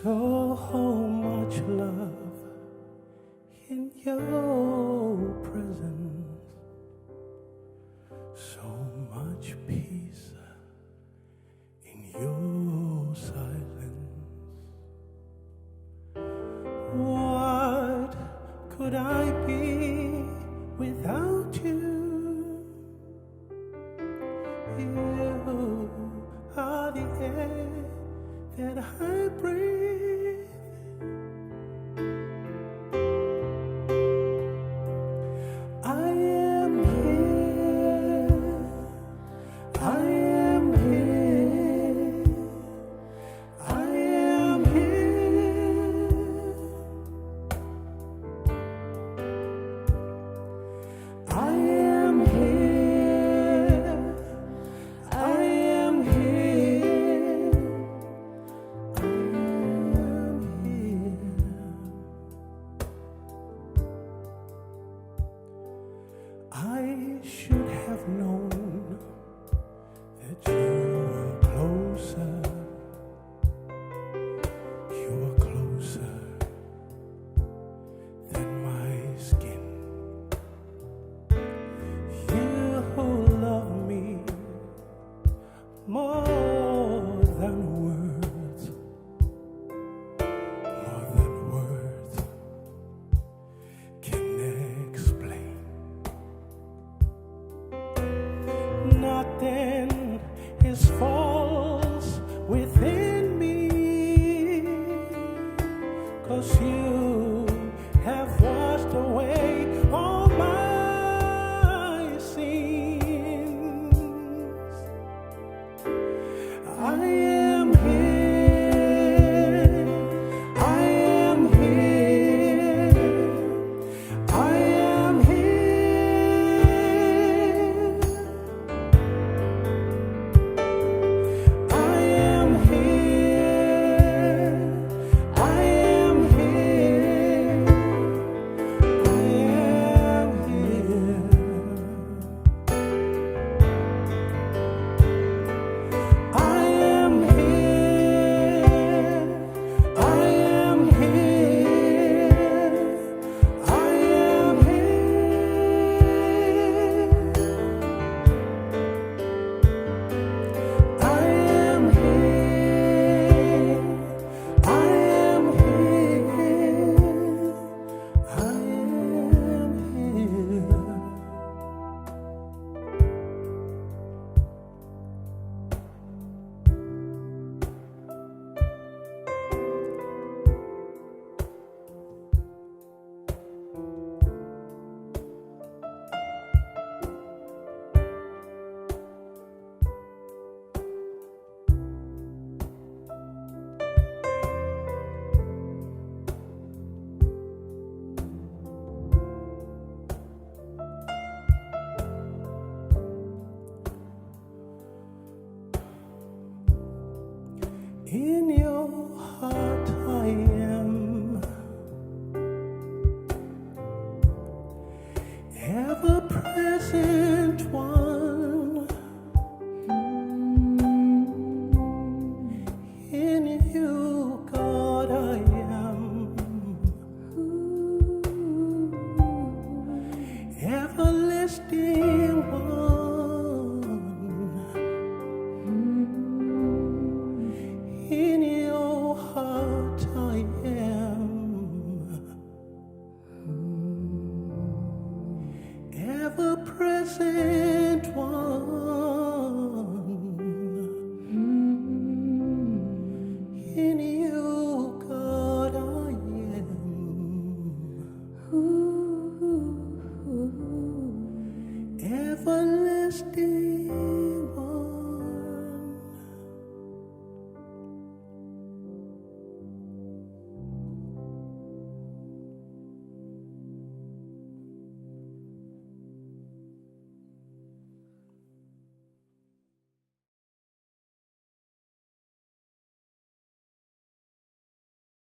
So much love in your presence, so much peace in your silence. What could I be without you? You are the air that I breathe. I am here, I am here, I am here. I am here, I am here, I am here. I should have known that you were closer, you were closer than my skin. You who love me more than words, can explain. Nothing is false within me, 'cause you have washed away all my sins. I am here, I am here, I am here. I am here, I am here, I am here. I am here, I am here, I am here. I am here, I am here, I am here. In your heart I am, ever present one. In you, God, I am, ever listening one. In your heart I am, ever present one. In you, God, I am, everlasting.